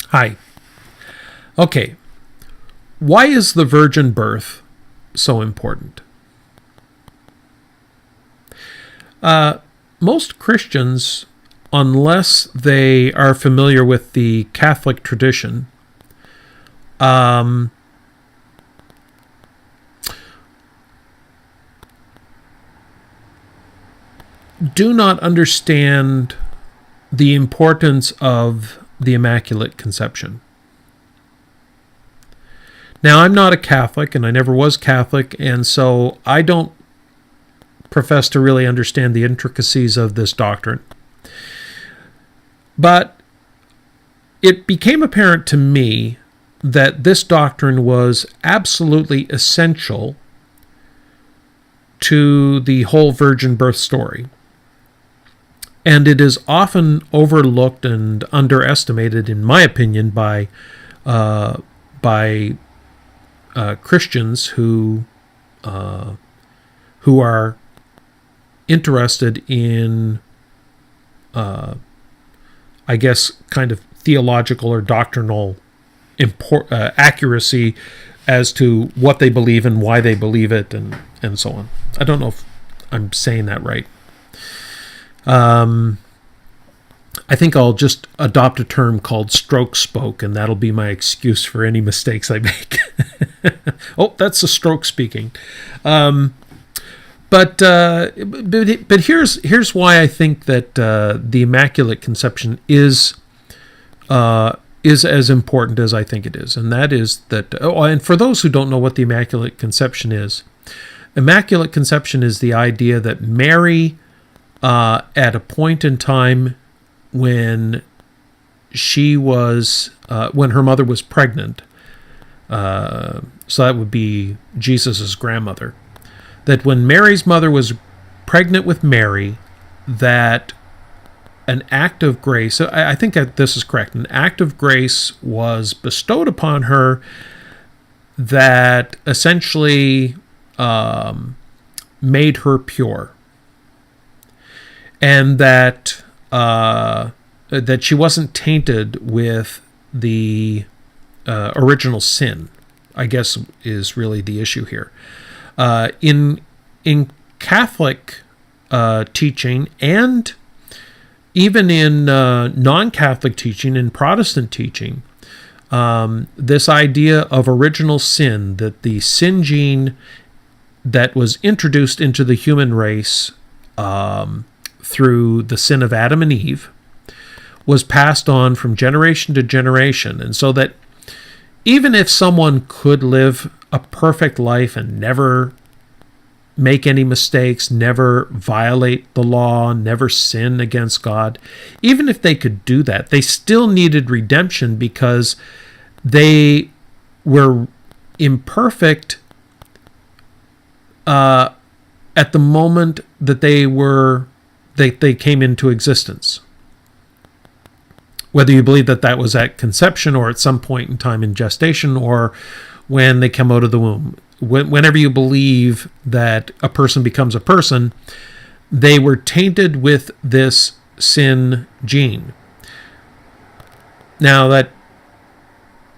Hi. Okay. Why is the virgin birth so important? Most Christians, unless they are familiar with the Catholic tradition, do not understand the importance of the Immaculate Conception. Now, I'm not a Catholic, and I never was Catholic, and so I don't profess to really understand the intricacies of this doctrine. But it became apparent to me that this doctrine was absolutely essential to the whole virgin birth story. And it is often overlooked and underestimated, in my opinion, by Christians who are interested in, I guess, kind of theological or doctrinal accuracy as to what they believe and why they believe it, and so on. I don't know if I'm saying that right. I think I'll just adopt a term called stroke spoke, and that'll be my excuse for any mistakes I make. Oh, that's a stroke speaking. But here's why I think that the Immaculate Conception is as important as I think it is, and that is that. Oh, and for those who don't know what the Immaculate Conception is the idea that Mary, at a point in time when she was, when her mother was pregnant, so that would be Jesus's grandmother, that when Mary's mother was pregnant with Mary, that an act of grace, I think that this is correct, an act of grace was bestowed upon her that essentially made her pure. And that that she wasn't tainted with the original sin, I guess, is really the issue here. In Catholic teaching, and even in non-Catholic teaching, in Protestant teaching, this idea of original sin, that the sin gene that was introduced into the human race through the sin of Adam and Eve, was passed on from generation to generation. And so that even if someone could live a perfect life and never make any mistakes, never violate the law, never sin against God, even if they could do that, they still needed redemption because they were imperfect at the moment that they came into existence. Whether you believe that was at conception or at some point in time in gestation or when they come out of the womb. Whenever you believe that a person becomes a person, they were tainted with this sin gene. Now that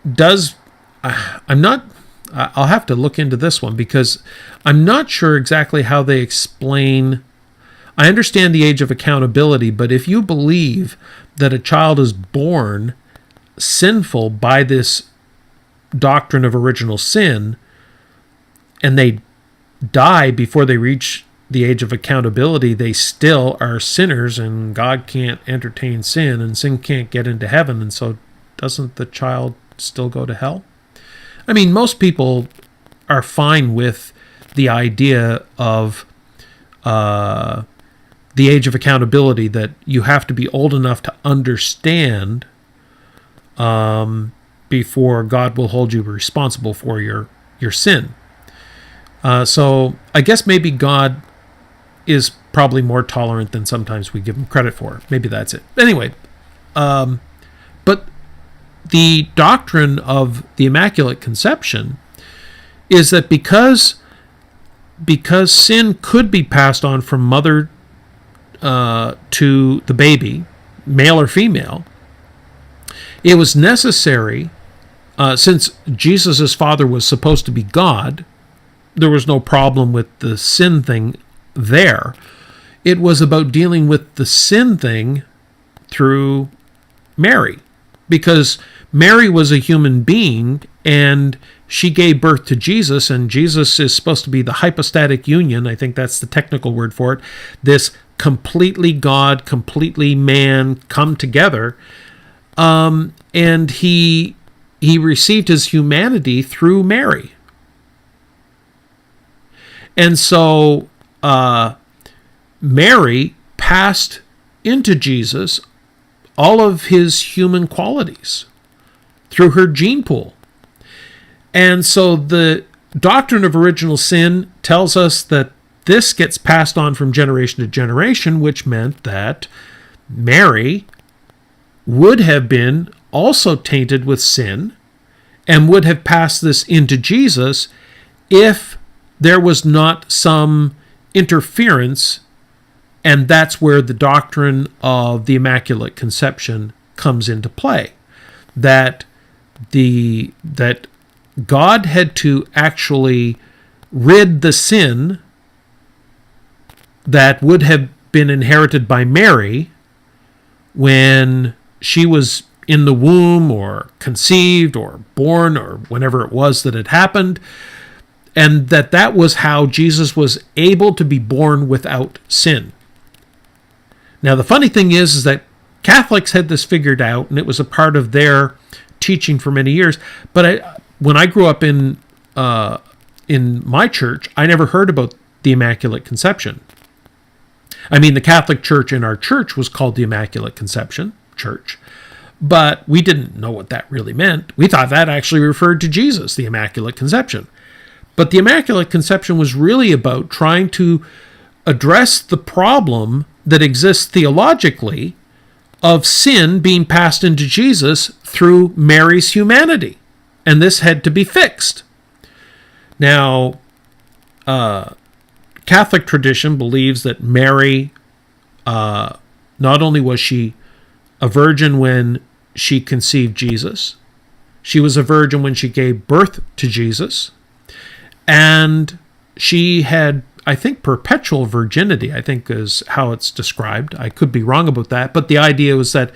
does, I'll have to look into this one because I'm not sure exactly how they explain. I understand the age of accountability, but if you believe that a child is born sinful by this doctrine of original sin, and they die before they reach the age of accountability, they still are sinners, and God can't entertain sin, and sin can't get into heaven, and so doesn't the child still go to hell? I mean, most people are fine with the idea of the age of accountability, that you have to be old enough to understand before God will hold you responsible for your sin. So I guess maybe God is probably more tolerant than sometimes we give him credit for. Maybe that's it. Anyway, but the doctrine of the Immaculate Conception is that because sin could be passed on from mother to the baby, male or female, It was necessary, since Jesus' father was supposed to be God, there was no problem with the sin thing there. It was about dealing with the sin thing through Mary, because Mary was a human being and she gave birth to Jesus, and Jesus is supposed to be the hypostatic union. I think that's the technical word for it. This completely God, completely man come together. And he received his humanity through Mary. And so Mary passed into Jesus all of his human qualities through her gene pool. And so the doctrine of original sin tells us that this gets passed on from generation to generation, which meant that Mary would have been also tainted with sin and would have passed this into Jesus if there was not some interference. And that's where the doctrine of the Immaculate Conception comes into play. That God had to actually rid the sin that would have been inherited by Mary when she was in the womb or conceived or born or whenever it was that it happened, and that was how Jesus was able to be born without sin. Now, the funny thing is that Catholics had this figured out, and it was a part of their teaching for many years. But when I grew up in my church, I never heard about the Immaculate Conception. I mean, the Catholic Church in our church was called the Immaculate Conception Church, but we didn't know what that really meant. We thought that actually referred to Jesus, the Immaculate Conception. But the Immaculate Conception was really about trying to address the problem that exists theologically of sin being passed into Jesus through Mary's humanity. And this had to be fixed. Now, Catholic tradition believes that Mary, not only was she a virgin when she conceived Jesus, she was a virgin when she gave birth to Jesus, and she had, I think, perpetual virginity, I think is how it's described. I could be wrong about that, but the idea was that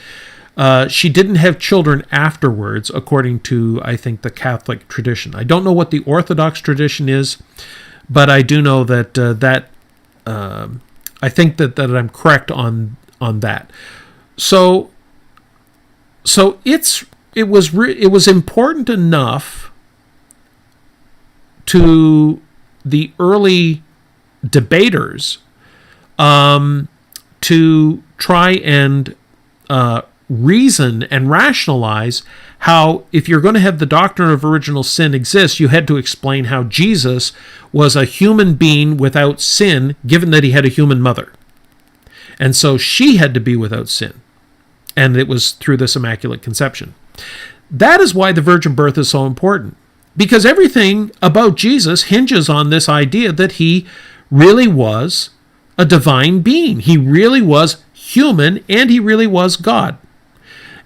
she didn't have children afterwards, according to, I think, the Catholic tradition. I don't know what the Orthodox tradition is, but I do know that I think that I'm correct on that. So it was important enough to the early debaters to try and reason and rationalize how, if you're going to have the doctrine of original sin exist, you had to explain how Jesus was a human being without sin, given that he had a human mother. And so she had to be without sin. And it was through this Immaculate Conception. That is why the virgin birth is so important. Because everything about Jesus hinges on this idea that he really was a divine being. He really was human, and he really was God.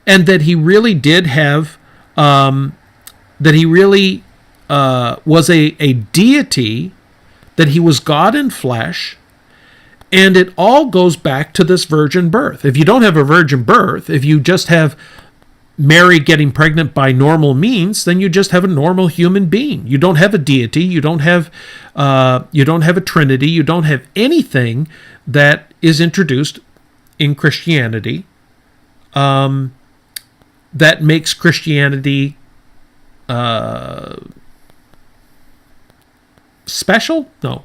And that he really did have, was a deity, that he was God in flesh. And it all goes back to this virgin birth. If you don't have a virgin birth, if you just have Mary getting pregnant by normal means, then you just have a normal human being. You don't have a deity. You don't have a Trinity. You don't have anything that is introduced in Christianity that makes Christianity special? No.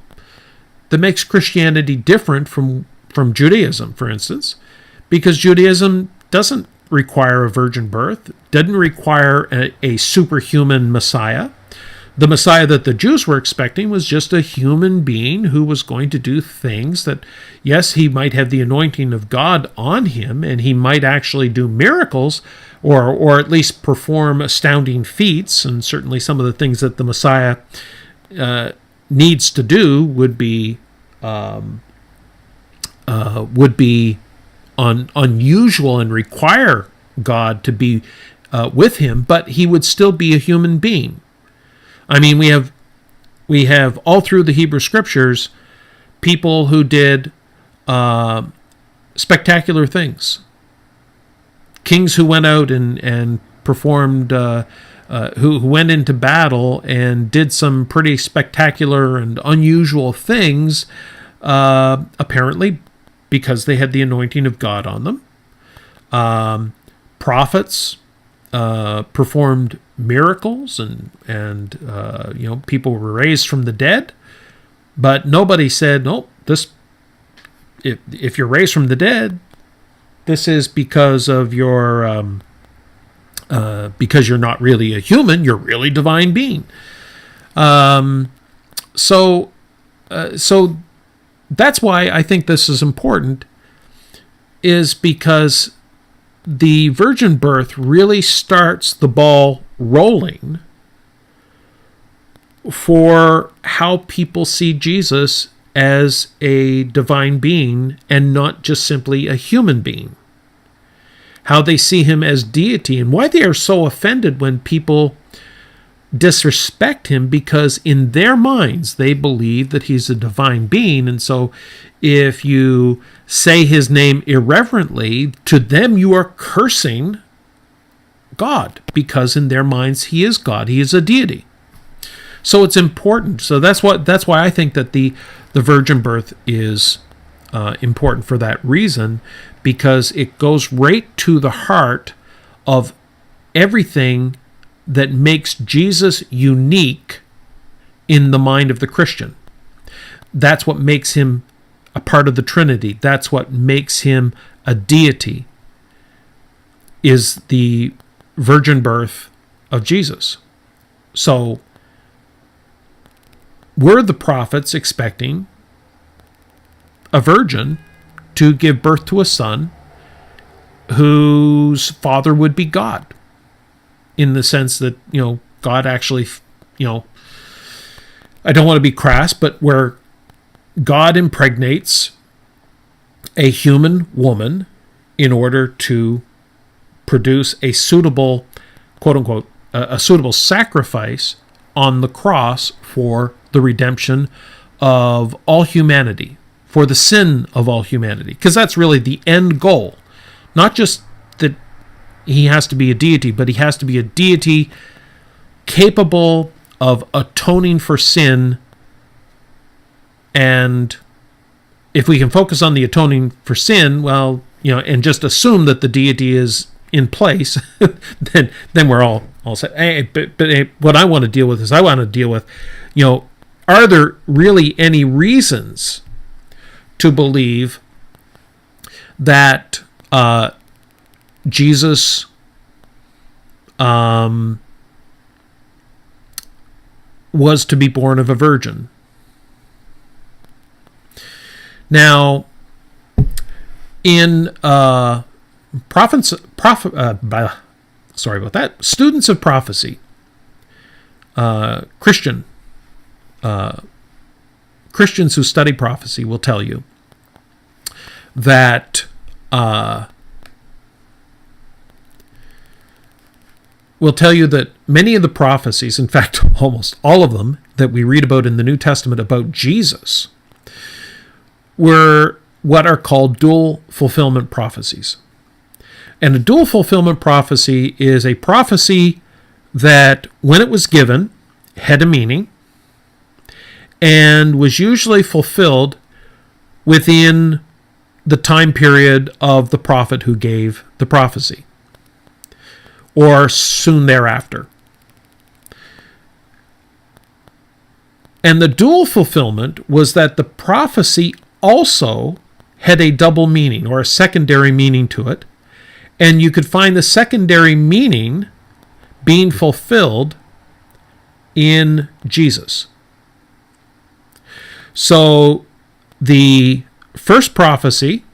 That makes Christianity different from Judaism, for instance, because Judaism doesn't require a virgin birth, didn't require a superhuman Messiah. The Messiah that the Jews were expecting was just a human being who was going to do things that, yes, he might have the anointing of God on him, and he might actually do miracles, or at least perform astounding feats, and certainly some of the things that the Messiah needs to do would be unusual and require God to be with him, but he would still be a human being. I mean, we have all through the Hebrew Scriptures people who did spectacular things. Kings who went out and performed, who went into battle and did some pretty spectacular and unusual things, apparently because they had the anointing of God on them. Prophets performed miracles, and people were raised from the dead, but nobody said, "No, this. If you're raised from the dead, this is because of your because you're not really a human; you're really divine being." So that's why I think this is important, is because the virgin birth really starts the ball rolling for how people see Jesus as a divine being and not just simply a human being. How they see him as deity, and why they are so offended when people disrespect him, because in their minds they believe that he's a divine being, and so if you say his name irreverently, to them you are cursing God, because in their minds he is God, he is a deity. So it's important. So that's why I think that the virgin birth is important for that reason, because it goes right to the heart of everything that makes Jesus unique in the mind of the Christian. That's what makes him a part of the Trinity. That's what makes him a deity, is the virgin birth of Jesus. So were the prophets expecting a virgin to give birth to a son whose father would be God? In the sense that, God actually, I don't want to be crass, but where God impregnates a human woman in order to produce a suitable, quote unquote, a suitable sacrifice on the cross for the redemption of all humanity, for the sin of all humanity. Because that's really the end goal. Not just that he has to be a deity, but he has to be a deity capable of atoning for sin. And if we can focus on the atoning for sin, well, and just assume that the deity is in place, then we're all set. Hey, but what I want to deal with is, are there really any reasons to believe that Jesus was to be born of a virgin? Now, in students of prophecy, Christians who study prophecy will tell you that many of the prophecies, in fact, almost all of them that we read about in the New Testament about Jesus, were what are called dual fulfillment prophecies. And a dual fulfillment prophecy is a prophecy that, when it was given, had a meaning and was usually fulfilled within the time period of the prophet who gave the prophecy, or soon thereafter. And the dual fulfillment was that the prophecy also had a double meaning, or a secondary meaning to it, and you could find the secondary meaning being fulfilled in Jesus. So the first prophecy,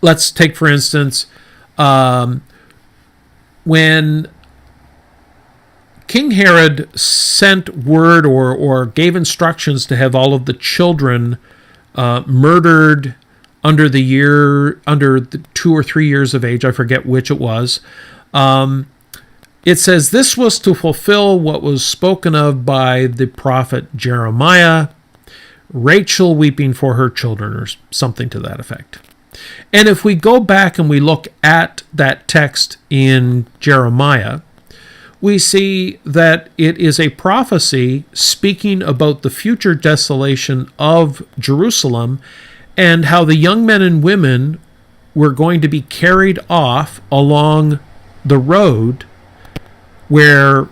let's take for instance, when King Herod sent word or gave instructions to have all of the children murdered under the 2 or 3 years of age, I forget which it was, it says this was to fulfill what was spoken of by the prophet Jeremiah, Rachel weeping for her children, or something to that effect. And if we go back and we look at that text in Jeremiah, we see that it is a prophecy speaking about the future desolation of Jerusalem and how the young men and women were going to be carried off along the road where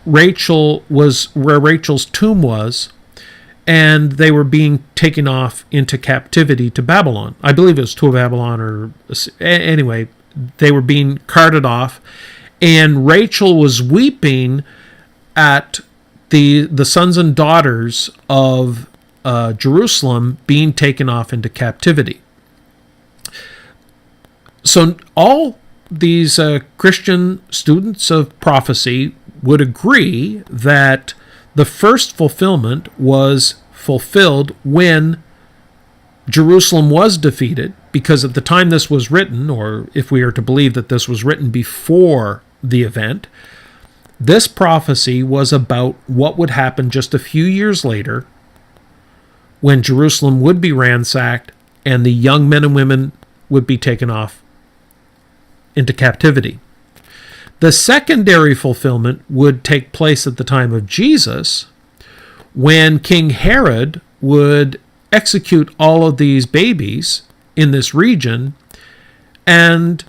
Rachel's tomb was, and they were being taken off into captivity to Babylon. I believe it was to Babylon, or anyway, they were being carted off, and Rachel was weeping at the sons and daughters of Jerusalem being taken off into captivity. So all these Christian students of prophecy would agree that the first fulfillment was fulfilled when Jerusalem was defeated, because at the time this was written, or if we are to believe that this was written before the event, this prophecy was about what would happen just a few years later when Jerusalem would be ransacked and the young men and women would be taken off into captivity. The secondary fulfillment would take place at the time of Jesus, when King Herod would execute all of these babies in this region, and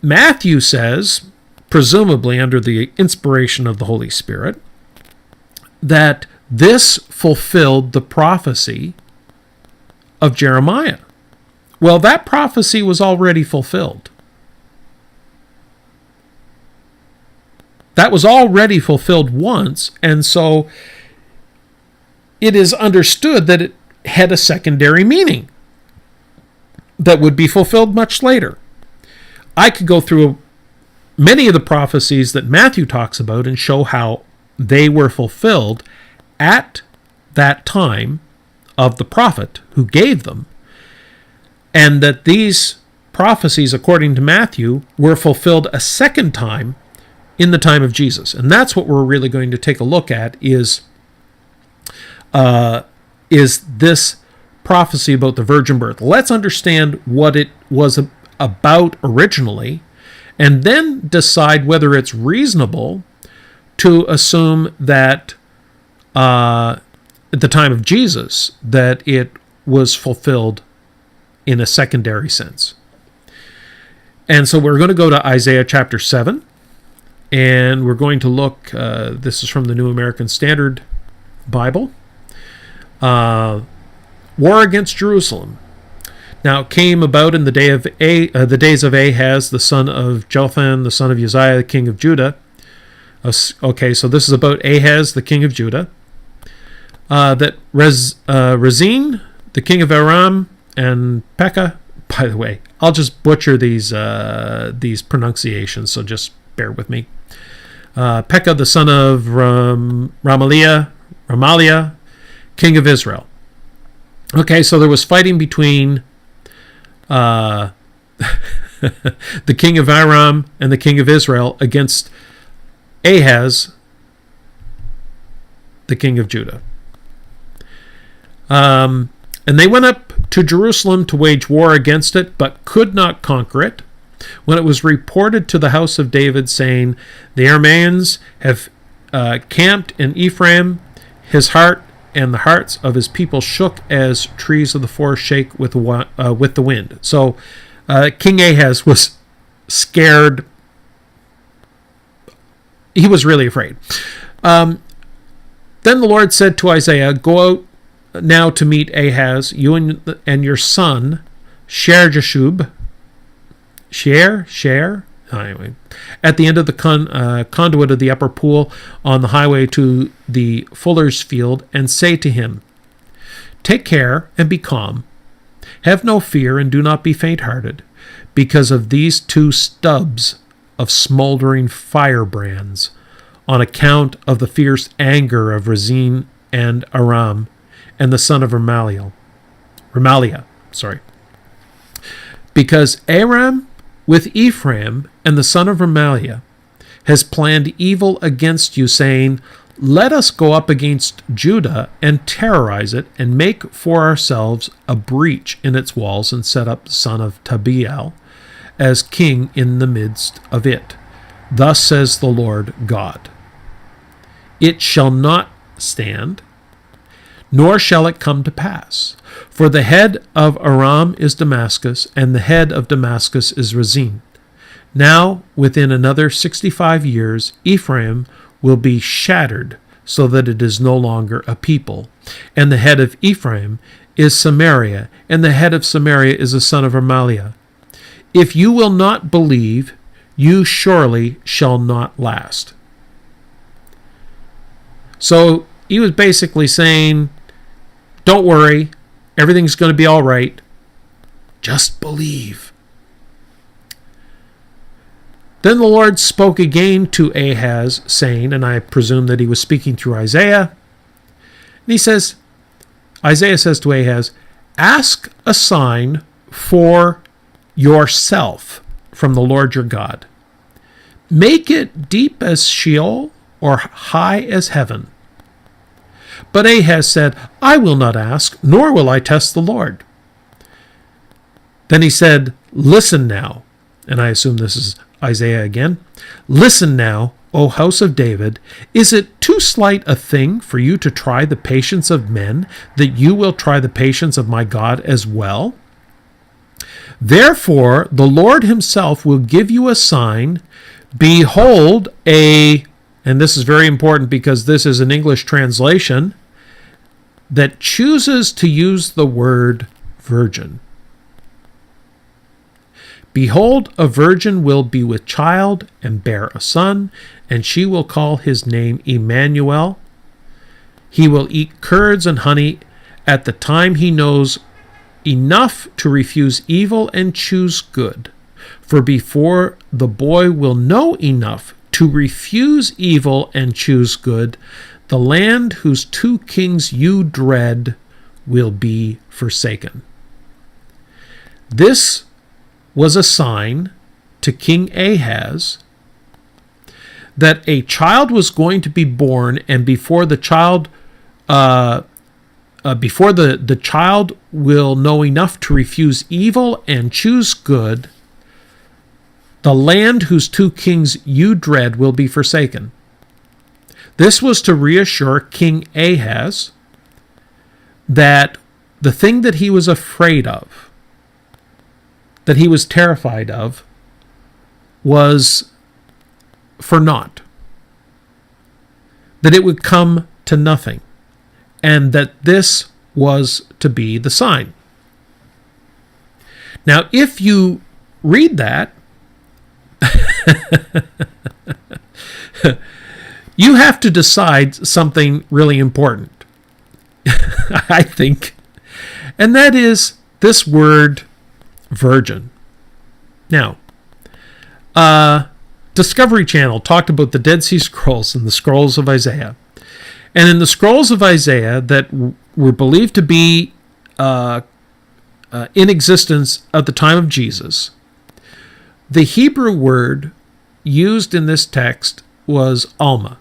Matthew says, presumably under the inspiration of the Holy Spirit, that this fulfilled the prophecy of Jeremiah. Well, that prophecy was already fulfilled. That was already fulfilled once, and so it is understood that it had a secondary meaning that would be fulfilled much later. I could go through many of the prophecies that Matthew talks about and show how they were fulfilled at that time of the prophet who gave them, and that these prophecies, according to Matthew, were fulfilled a second time in the time of Jesus. And that's what we're really going to take a look at, is this prophecy about the virgin birth. Let's understand what it was about originally, and then decide whether it's reasonable to assume that at the time of Jesus that it was fulfilled in a secondary sense. And so we're going to go to Isaiah chapter 7, and we're going to look, this is from the New American Standard Bible, war against Jerusalem. Now it came about in the days of Ahaz, the son of Jotham, the son of Uzziah, the king of Judah. Okay, so this is about Ahaz, the king of Judah. That Rezin, the king of Aram, and Pekah. By the way, I'll just butcher these pronunciations, so just bear with me. Pekah, the son of Ramaliah, king of Israel. Okay, so there was fighting between the king of Aram and the king of Israel against Ahaz, the king of Judah. And they went up to Jerusalem to wage war against it, but could not conquer it. When it was reported to the house of David, saying, the Arameans have camped in Ephraim, his heart and the hearts of his people shook as trees of the forest shake with the wind. So King Ahaz was scared. He was really afraid. Then the Lord said to Isaiah, go out now to meet Ahaz, you and your son, Shear-Jashub, anyway, at the end of the conduit of the upper pool on the highway to the fuller's field, and say to him, take care and be calm. Have no fear and do not be faint-hearted, because of these two stubs of smoldering firebrands, on account of the fierce anger of Rezin and Aram, and the son of Remaliah. Because Aram with Ephraim and the son of Remaliah has planned evil against you, saying, let us go up against Judah and terrorize it, and make for ourselves a breach in its walls, and set up the son of Tabeal as king in the midst of it. Thus says the Lord God. It shall not stand, nor shall it come to pass. For the head of Aram is Damascus, and the head of Damascus is Rezin. Now, within another 65 years, Ephraim will be shattered, so that it is no longer a people. And the head of Ephraim is Samaria, and the head of Samaria is the son of Remaliah. If you will not believe, you surely shall not last. So he was basically saying, don't worry, everything's going to be all right. Just believe. Then the Lord spoke again to Ahaz, saying, and I presume that he was speaking through Isaiah. And he says, Isaiah says to Ahaz, ask a sign for yourself from the Lord your God. Make it deep as Sheol or high as heaven. But Ahaz said, I will not ask, nor will I test the Lord. Then he said, listen now. And I assume this is Isaiah again. Listen now, O house of David. Is it too slight a thing for you to try the patience of men, that you will try the patience of my God as well? Therefore, the Lord himself will give you a sign. Behold, and this is very important because this is an English translation that chooses to use the word virgin. Behold, a virgin will be with child and bear a son, and she will call his name Emmanuel. He will eat curds and honey. At the time he knows enough to refuse evil and choose good. For before the boy will know enough to refuse evil and choose good, the land whose two kings you dread will be forsaken. This was a sign to King Ahaz that a child was going to be born, and before the child the child will know enough to refuse evil and choose good, the land whose two kings you dread will be forsaken. This was to reassure King Ahaz that the thing that he was afraid of, that he was terrified of, was for naught. That it would come to nothing. And that this was to be the sign. Now, if you read that, you have to decide something really important, I think. And that is this word virgin. Now, Discovery Channel talked about the Dead Sea Scrolls and the Scrolls of Isaiah. And in the Scrolls of Isaiah that were believed to be in existence at the time of Jesus, the Hebrew word used in this text was Alma.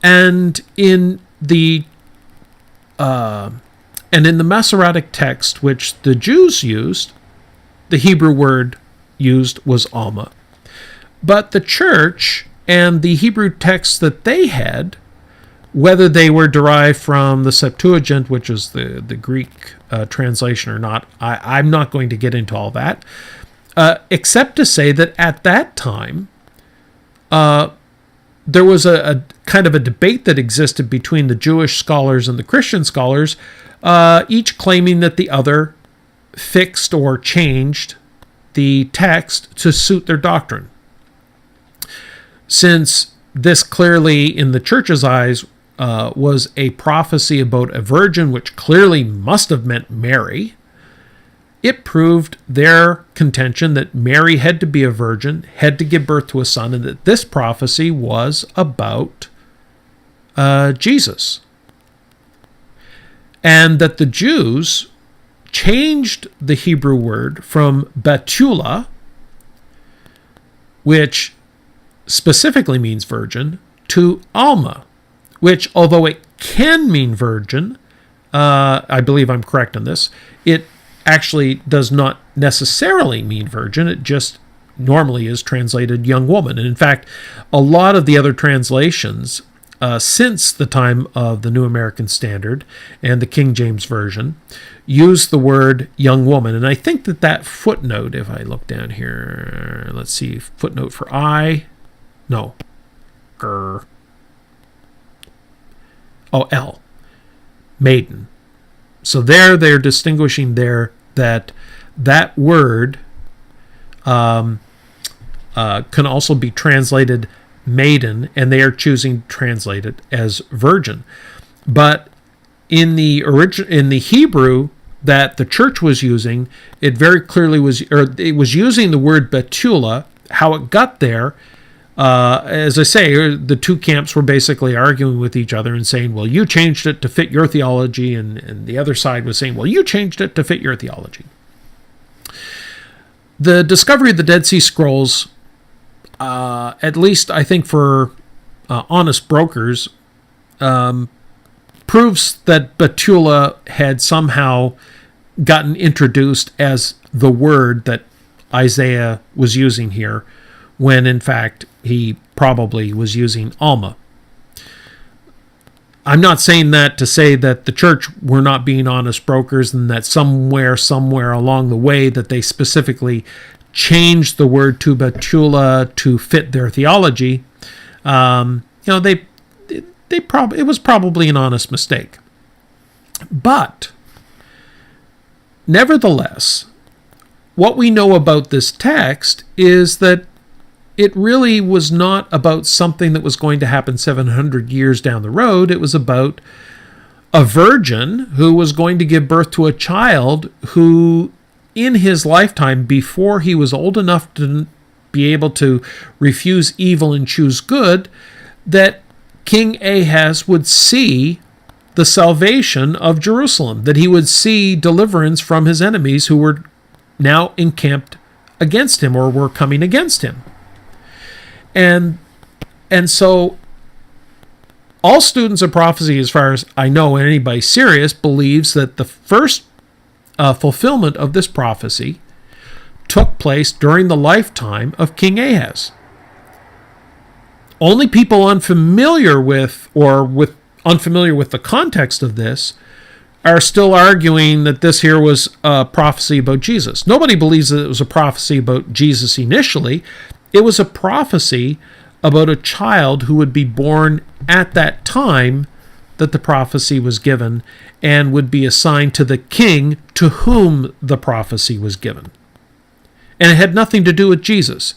And in the Masoretic text, which the Jews used, the Hebrew word used was Alma. But the church and the Hebrew texts that they had, whether they were derived from the Septuagint, which is the Greek translation or not, I'm not going to get into all that, except to say that at that time, there was a kind of a debate that existed between the Jewish scholars and the Christian scholars, each claiming that the other fixed or changed the text to suit their doctrine. Since this clearly, in the church's eyes, was a prophecy about a virgin, which clearly must have meant Mary, it proved their contention that Mary had to be a virgin, had to give birth to a son, and that this prophecy was about Jesus. And that the Jews changed the Hebrew word from Betula, which specifically means virgin, to Alma, which, although it can mean virgin, I believe I'm correct on this, it actually does not necessarily mean virgin. It just normally is translated young woman. And in fact, a lot of the other translations since the time of the New American Standard and the King James Version use the word young woman. And I think that footnote, if I look down here, let's see, footnote for L, maiden. So they're distinguishing there that word can also be translated maiden, and they are choosing to translate it as virgin. But in the Hebrew that the church was using, it very clearly it was using the word Betula. How it got there, as I say, the two camps were basically arguing with each other and saying, well, you changed it to fit your theology, and the other side was saying, well, you changed it to fit your theology. The discovery of the Dead Sea Scrolls, at least I think for honest brokers, proves that Betula had somehow gotten introduced as the word that Isaiah was using here, when in fact he probably was using Alma. I'm not saying that to say that the church were not being honest brokers and that somewhere along the way that they specifically changed the word to Betula to fit their theology. It was probably an honest mistake. But nevertheless, what we know about this text is that it really was not about something that was going to happen 700 years down the road. It was about a virgin who was going to give birth to a child who, in his lifetime, before he was old enough to be able to refuse evil and choose good, that King Ahaz would see the salvation of Jerusalem, that he would see deliverance from his enemies who were now encamped against him or were coming against him. And so all students of prophecy, as far as I know, and anybody serious, believes that the first fulfillment of this prophecy took place during the lifetime of King Ahaz. Only people unfamiliar with the context of this are still arguing that this here was a prophecy about Jesus. Nobody believes that it was a prophecy about Jesus initially. It was a prophecy about a child who would be born at that time that the prophecy was given and would be assigned to the king to whom the prophecy was given. And it had nothing to do with Jesus.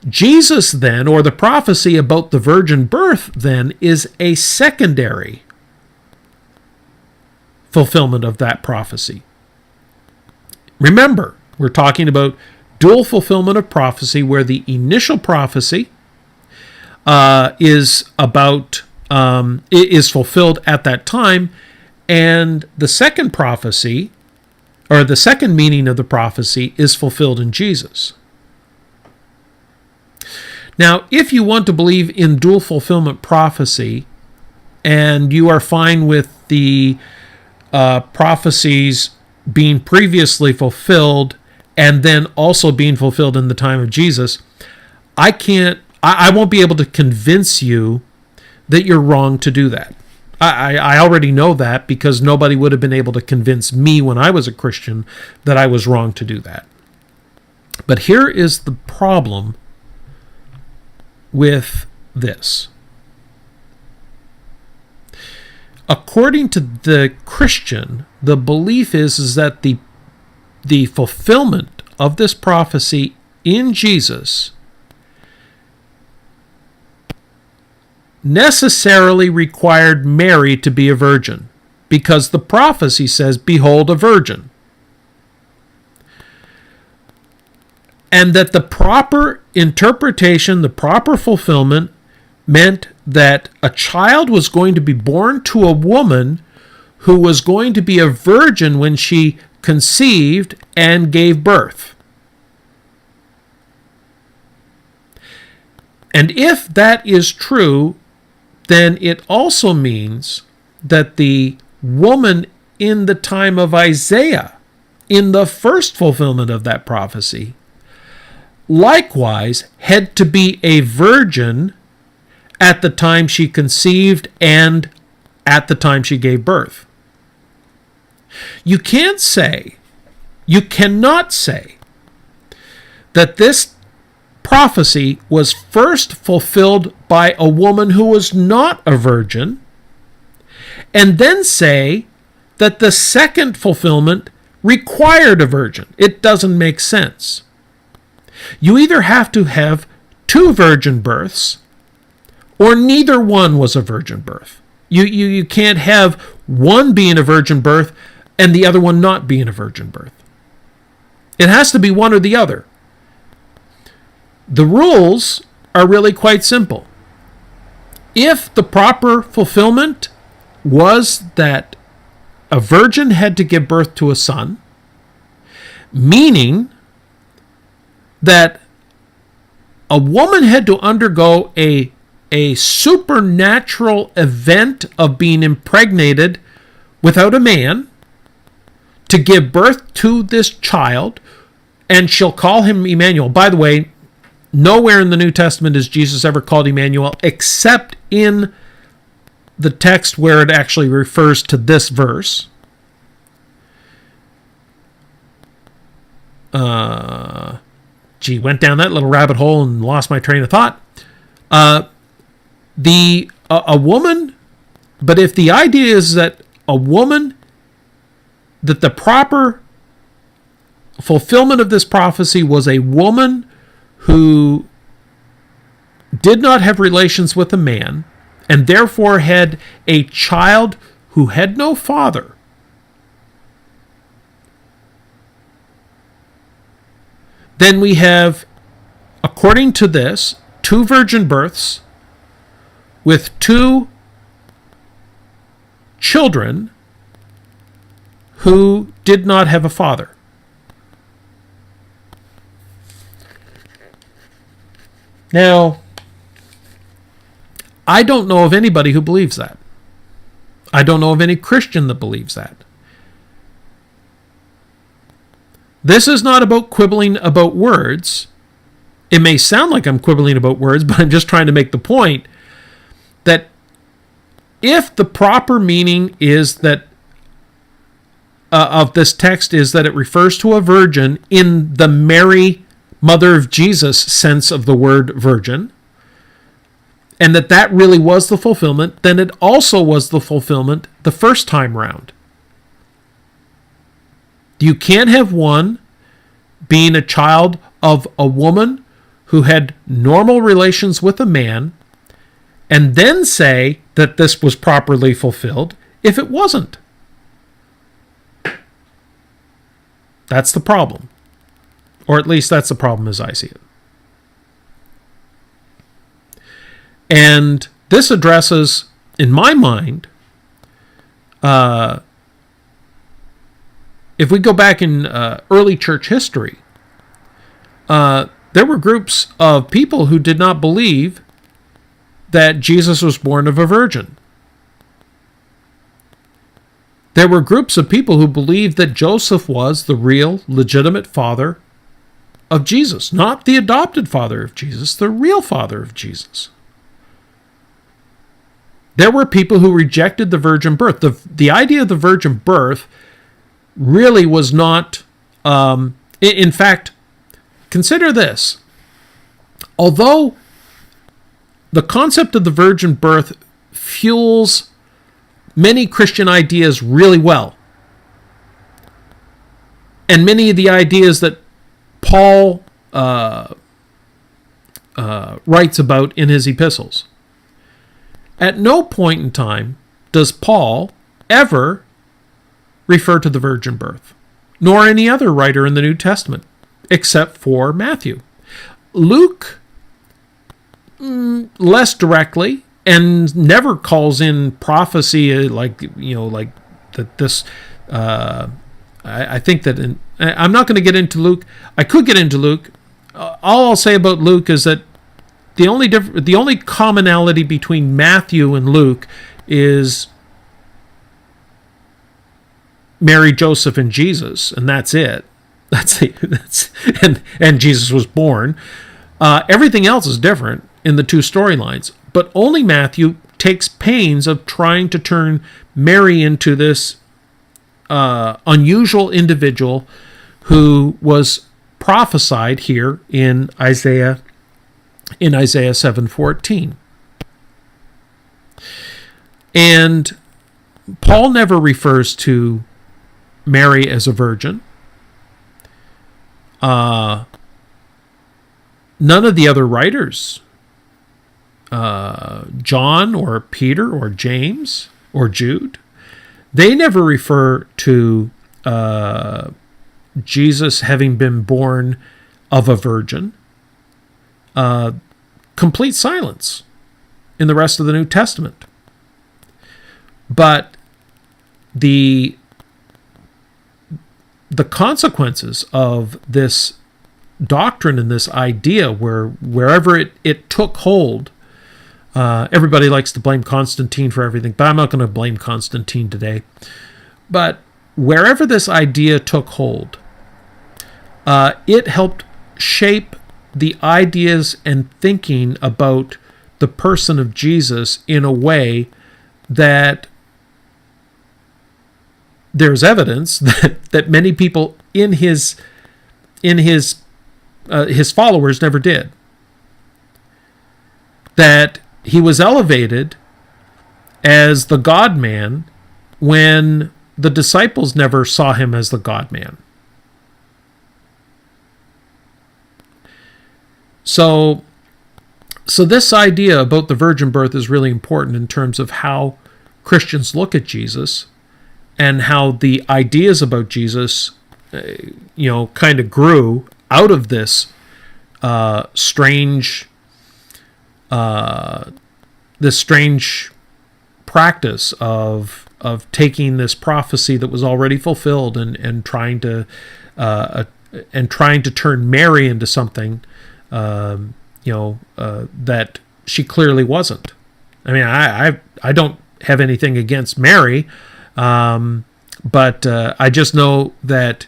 Jesus then, or the prophecy about the virgin birth then, is a secondary fulfillment of that prophecy. Remember, we're talking about dual fulfillment of prophecy, where the initial prophecy is fulfilled at that time, and the second prophecy, or the second meaning of the prophecy, is fulfilled in Jesus. Now, if you want to believe in dual fulfillment prophecy, and you are fine with the prophecies being previously fulfilled and then also being fulfilled in the time of Jesus, I won't be able to convince you that you're wrong to do that. I already know that, because nobody would have been able to convince me when I was a Christian that I was wrong to do that. But here is the problem with this. According to the Christian, the belief is that the fulfillment of this prophecy in Jesus necessarily required Mary to be a virgin, because the prophecy says, "Behold, a virgin." And that the proper interpretation, the proper fulfillment, meant that a child was going to be born to a woman who was going to be a virgin when she conceived and gave birth. And if that is true, then it also means that the woman in the time of Isaiah, in the first fulfillment of that prophecy, likewise had to be a virgin at the time she conceived and at the time she gave birth. You cannot say that this prophecy was first fulfilled by a woman who was not a virgin, and then say that the second fulfillment required a virgin. It doesn't make sense. You either have to have two virgin births, or neither one was a virgin birth. You can't have one being a virgin birth and the other one not being a virgin birth. It has to be one or the other. The rules are really quite simple. If the proper fulfillment was that a virgin had to give birth to a son, meaning that a woman had to undergo a supernatural event of being impregnated without a man to give birth to this child, and she'll call him Emmanuel. By the way, nowhere in the New Testament is Jesus ever called Emmanuel, except in the text where it actually refers to this verse. Went down that little rabbit hole and lost my train of thought. A woman, but if the idea is that a woman, that the proper fulfillment of this prophecy was a woman who did not have relations with a man and therefore had a child who had no father, then we have, according to this, two virgin births with two children who did not have a father. Now, I don't know of anybody who believes that. I don't know of any Christian that believes that. This is not about quibbling about words. It may sound like I'm quibbling about words, but I'm just trying to make the point that if the proper meaning is that of this text is that it refers to a virgin in the Mary, mother of Jesus sense of the word virgin, and that really was the fulfillment, then it also was the fulfillment the first time round. You can't have one being a child of a woman who had normal relations with a man and then say that this was properly fulfilled if it wasn't. That's the problem. Or at least that's the problem as I see it. And this addresses, in my mind, if we go back in early church history, there were groups of people who did not believe that Jesus was born of a virgin. There were groups of people who believed that Joseph was the real, legitimate father of Jesus, not the adopted father of Jesus, the real father of Jesus. There were people who rejected the virgin birth. The idea of the virgin birth really was not, in fact, consider this. Although the concept of the virgin birth fuels many Christian ideas really well, and many of the ideas that Paul writes about in his epistles, at no point in time does Paul ever refer to the virgin birth, nor any other writer in the New Testament, except for Matthew. Luke, less directly, and never calls in prophecy like that. This, I think that I'm not going to get into Luke. I could get into Luke. All I'll say about Luke is that the only commonality between Matthew and Luke is Mary, Joseph, and Jesus, and that's it. And Jesus was born. Everything else is different in the two storylines, but only Matthew takes pains of trying to turn Mary into this unusual individual who was prophesied here in Isaiah 7:14. And Paul never refers to Mary as a virgin. None of the other writers, John or Peter or James or Jude, they never refer to Jesus having been born of a virgin. Complete silence in the rest of the New Testament. But the consequences of this doctrine and this idea, wherever it took hold, everybody likes to blame Constantine for everything, but I'm not going to blame Constantine today. But wherever this idea took hold, it helped shape the ideas and thinking about the person of Jesus in a way that there's evidence that many people in his followers never did. That he was elevated as the God-man when the disciples never saw him as the God-man. So this idea about the virgin birth is really important in terms of how Christians look at Jesus and how the ideas about Jesus, kind of grew out of this strange practice of taking this prophecy that was already fulfilled and trying to turn Mary into something that she clearly wasn't. I mean, I don't have anything against Mary, but I just know that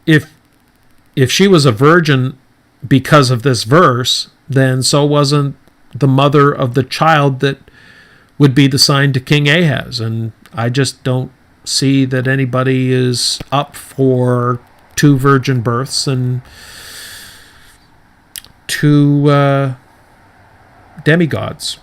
if she was a virgin because of this verse, then so wasn't the mother of the child that would be the sign to King Ahaz. And I just don't see that anybody is up for two virgin births and two demigods.